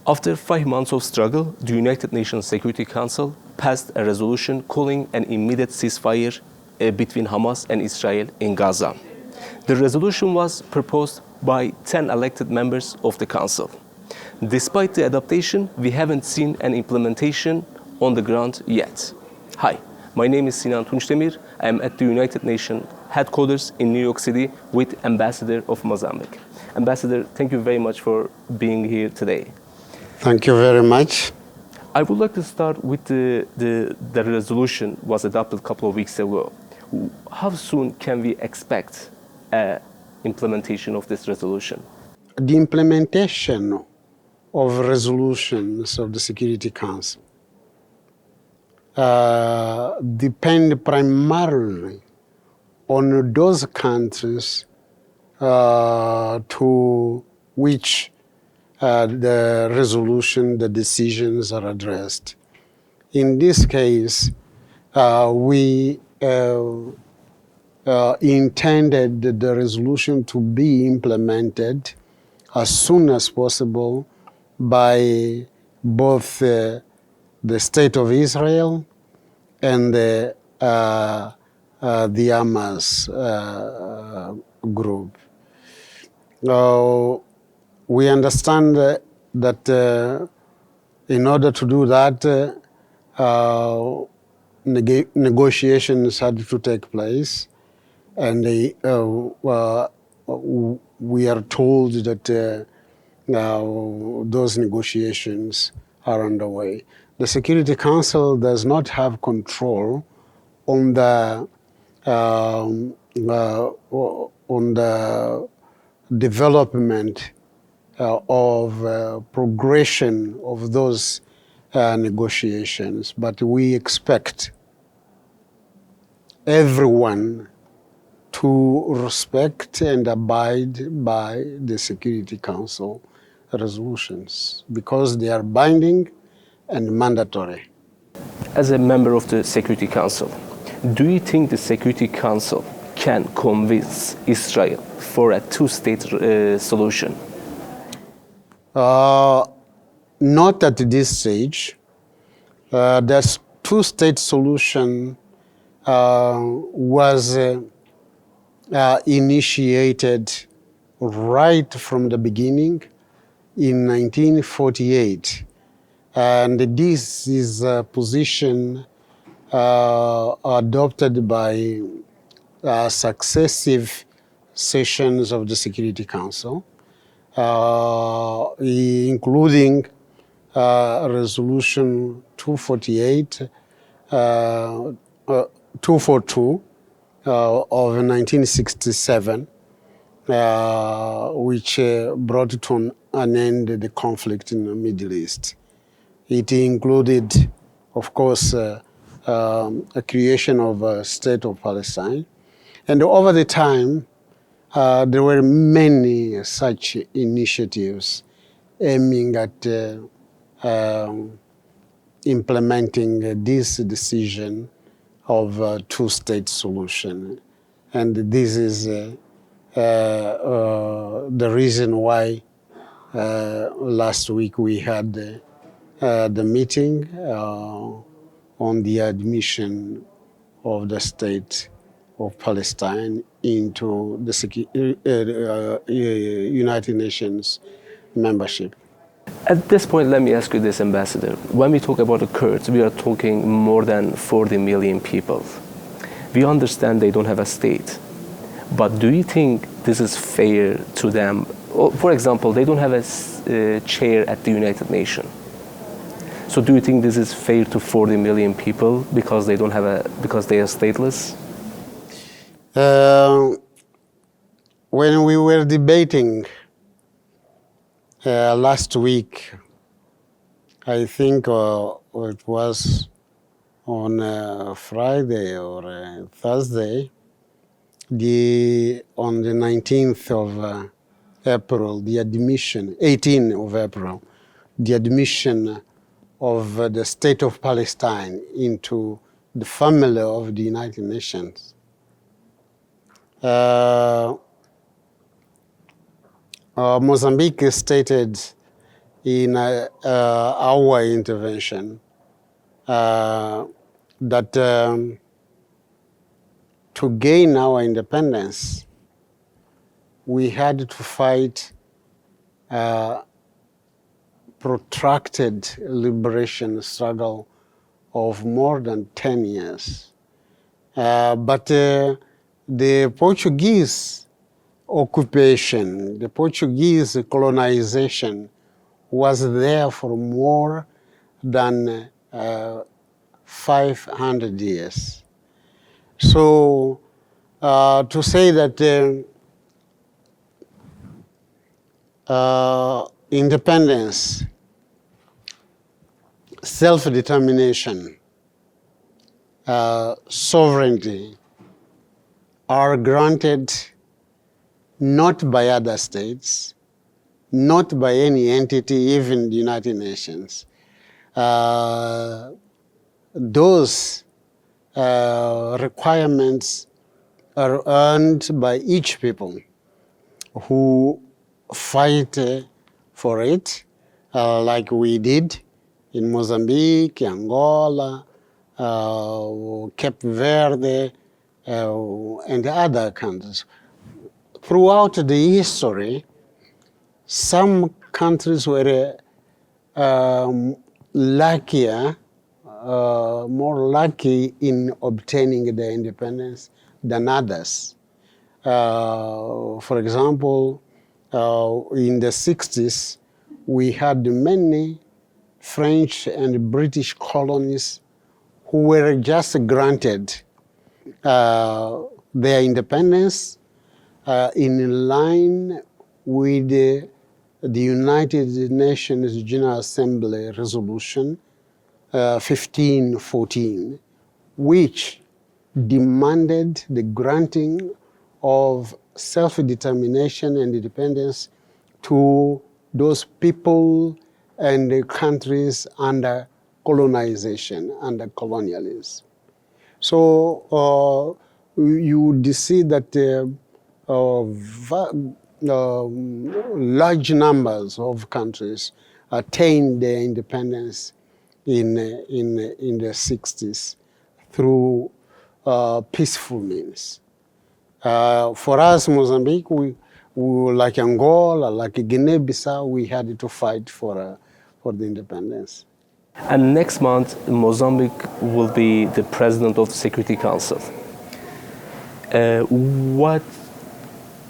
After 5 months of struggle, the United Nations Security Council passed a resolution calling an immediate ceasefire between Hamas and Israel in Gaza. The resolution was proposed by 10 elected members of the Council. Despite the adaptation, we haven't seen an implementation on the ground yet. Hi, my name is Sinan Tunçdemir. I am at the United Nations headquarters in New York City with Ambassador of Mozambique. Ambassador, thank you very much for being here today. Thank you very much. I would like to start with the resolution was adopted a couple of weeks ago. How soon can we expect implementation of this resolution? The implementation of resolutions of the Security Council depend primarily on those countries to which the resolution, the decisions are addressed. In this case, we intended the resolution to be implemented as soon as possible by both the State of Israel and the Hamas group. We understand that in order to do that, negotiations had to take place, and we are told that those negotiations are underway. The Security Council does not have control on the development of progression of those negotiations, but we expect everyone to respect and abide by the Security Council resolutions because they are binding and mandatory. As a member of the Security Council, do you think the Security Council can convince Israel for a two-state solution? Not at this stage. The two-state solution was initiated right from the beginning in 1948. And this is a position adopted by successive sessions of the Security Council, including Resolution 248, 242 of 1967, which brought to an end the conflict in the Middle East. It included, of course, a creation of a state of Palestine. And over the time, there were many such initiatives aiming at implementing this decision of a two-state solution. And this is the reason why last week we had the meeting on the admission of the state of Palestine into the United Nations membership. At this point, let me ask you this, Ambassador. When we talk about the Kurds, we are talking more than 40 million people. We understand they don't have a state. But do you think this is fair to them? For example, they don't have a chair at the United Nations. So do you think this is fair to 40 million people because they don't have because they are stateless? When we were debating last week, I think it was on Friday or Thursday, on the 19th of April, the admission, 18th of April, the admission of the state of Palestine into the family of the United Nations. Mozambique stated in our intervention that to gain our independence, we had to fight protracted liberation struggle of more than 10 years. But the Portuguese occupation, the Portuguese colonization was there for more than 500 years. So to say that independence, self-determination, sovereignty are granted not by other states, not by any entity, even the United Nations. Those requirements are earned by each people who fight for it, like we did in Mozambique, Angola, Cape Verde, and other countries. Throughout the history, some countries were luckier, more lucky in obtaining their independence than others. For example, in the 60s, we had many French and British colonies who were just granted their independence in line with the United Nations General Assembly Resolution 1514, which demanded the granting of self-determination and independence to those people and countries under colonization, under colonialism. So you would see that large numbers of countries attained their independence in the 60s through peaceful means. For us, Mozambique, we like Angola, like Guinea-Bissau, we had to fight for the independence. And next month, Mozambique will be the president of the Security Council. What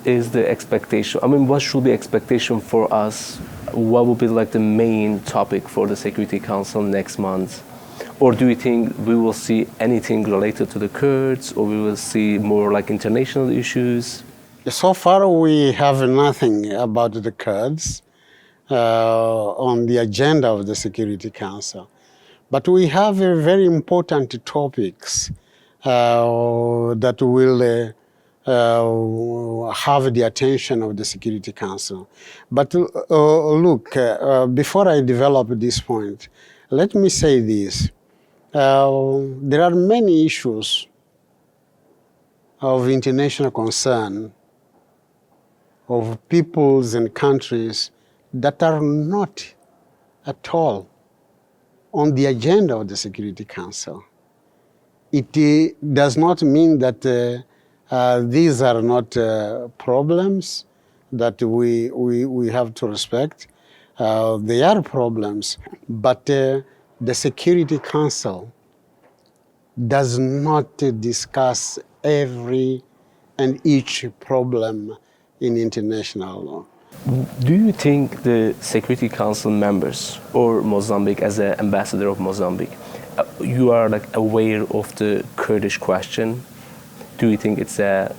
is the expectation? I mean, what should be expectation for us? What will be like the main topic for the Security Council next month? Or do you think we will see anything related to the Kurds, or we will see more like international issues? So far, we have nothing about the Kurds on the agenda of the Security Council. But we have very important topics that will have the attention of the Security Council. But look, before I develop this point, let me say this. There are many issues of international concern of peoples and countries that are not at all on the agenda of the Security Council. It does not mean that these are not problems that we have to respect. They are problems, but the Security Council does not discuss every and each problem in international law. Do you think the Security Council members or Mozambique, as an ambassador of Mozambique, you are like aware of the Kurdish question? Do you think it's a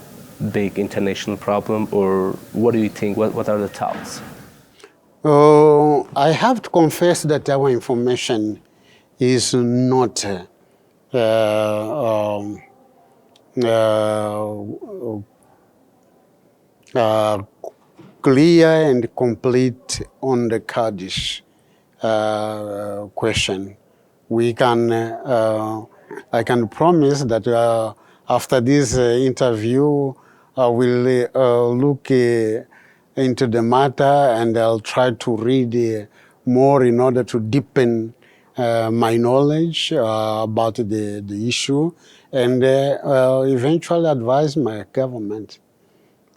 big international problem, or what do you think? What are the thoughts? I have to confess that our information is not clear and complete on the Kurdish question. We can, I can promise that after this interview, I will look into the matter, and I'll try to read more in order to deepen my knowledge about the issue and eventually advise my government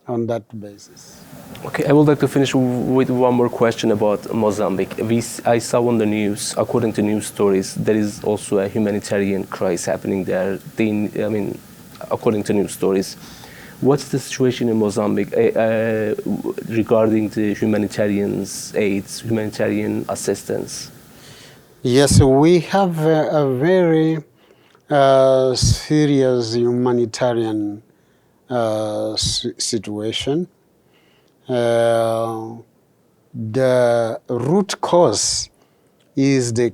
on that basis. Okay, I would like to finish with one more question about Mozambique. I saw on the news, according to news stories, there is also a humanitarian crisis happening there. According to news stories. What's the situation in Mozambique regarding the humanitarian aid, humanitarian assistance? Yes, we have a very serious humanitarian situation. The root cause is the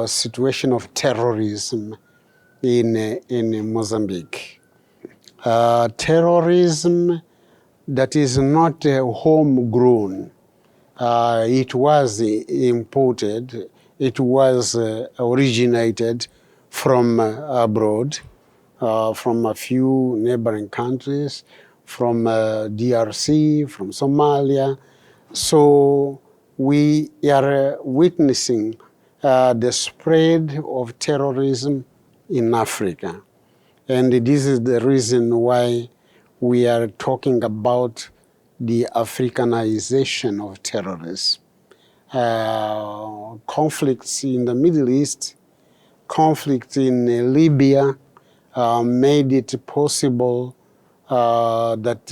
situation of terrorism in Mozambique. Terrorism that is not homegrown. It was imported. It was originated from abroad, from a few neighboring countries, from DRC, from Somalia. So we are witnessing the spread of terrorism in Africa. And this is the reason why we are talking about the Africanization of terrorism. Conflicts in the Middle East, conflict in Libya made it possible that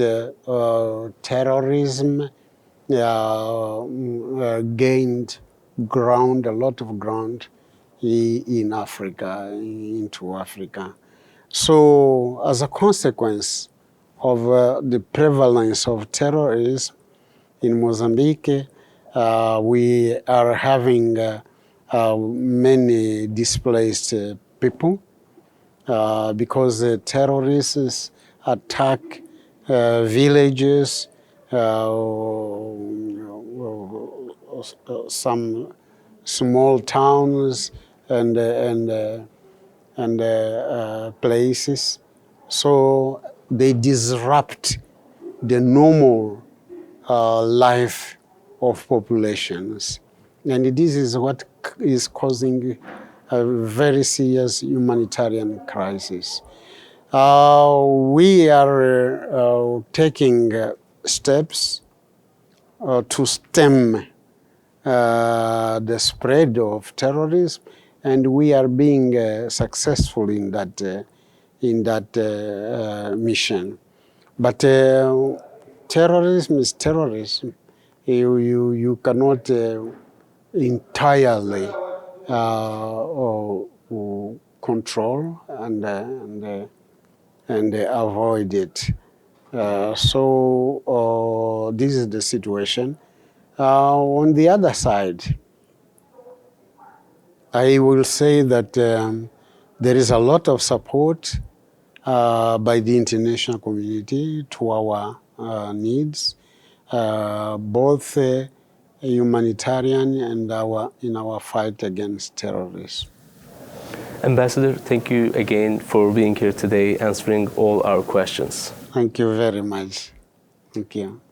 terrorism gained ground, a lot of ground in Africa, into Africa. So as a consequence of the prevalence of terrorism in Mozambique, we are having many displaced people because terrorists attack villages, some small towns and places. So they disrupt the normal life of populations. And this is what is causing a very serious humanitarian crisis. We are taking steps to stem the spread of terrorism, and we are being successful in that mission. But terrorism is terrorism. You cannot entirely control and avoid it. So this is the situation. On the other side, I will say that there is a lot of support by the international community to our needs, both humanitarian and in our fight against terrorism. Ambassador, thank you again for being here today, answering all our questions. Thank you very much. Thank you.